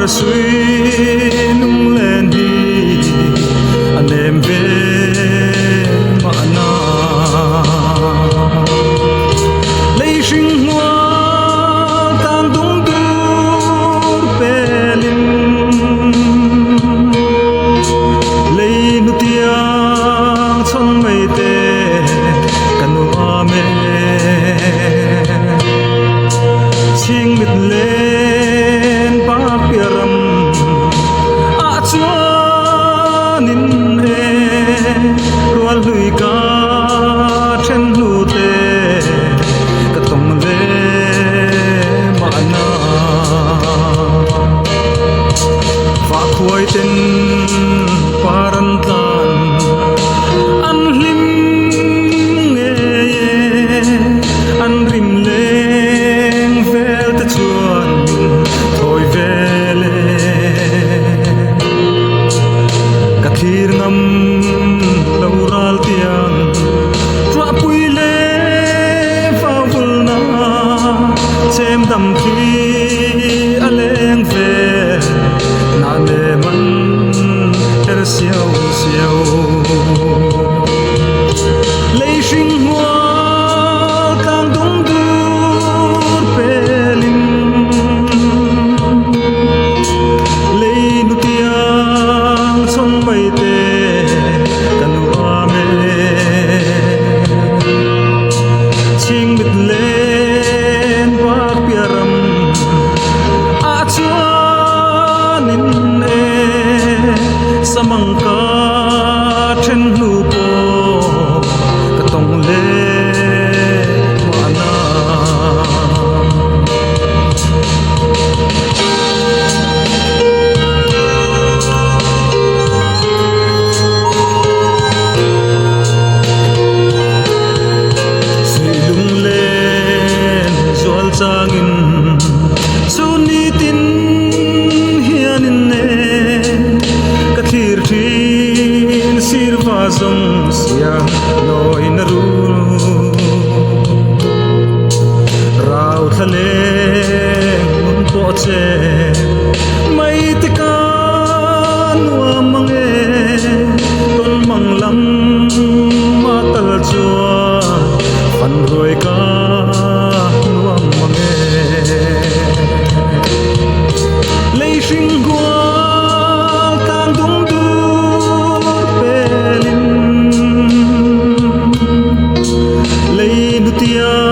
suy nung lên đi anh em về mà na lấy sinh hoa tan tung dur pelin lấy nụ tiếng trong mây tê canu ame ching mit lên bác piram a chuanin e rual hlui ka then lu te ka tom le ma na va khuai ten paran tan an hlim nge an rim leng vel te chuan thôi vele ka thir ngam lo ral tiang tra pui le fa vul na chem dam khi aleng ve na ne man er siao siao lấy sinh hoa càng đúng dur pelin lấy nụ tiếng trong mây tê canu ame ching mit lên bác piram a chuanin e samang ka then lu po ka tong le ma na lung lên zual changin sunitin hianin ne ka thir thin sirwa zong sia noi na ru rau thale mun po che mai te ka nuam mange ton manglam ma tal chua phần rồi ca nuam mange lấy sinh hoa càng đúng dur pelin lấy nụ tiếng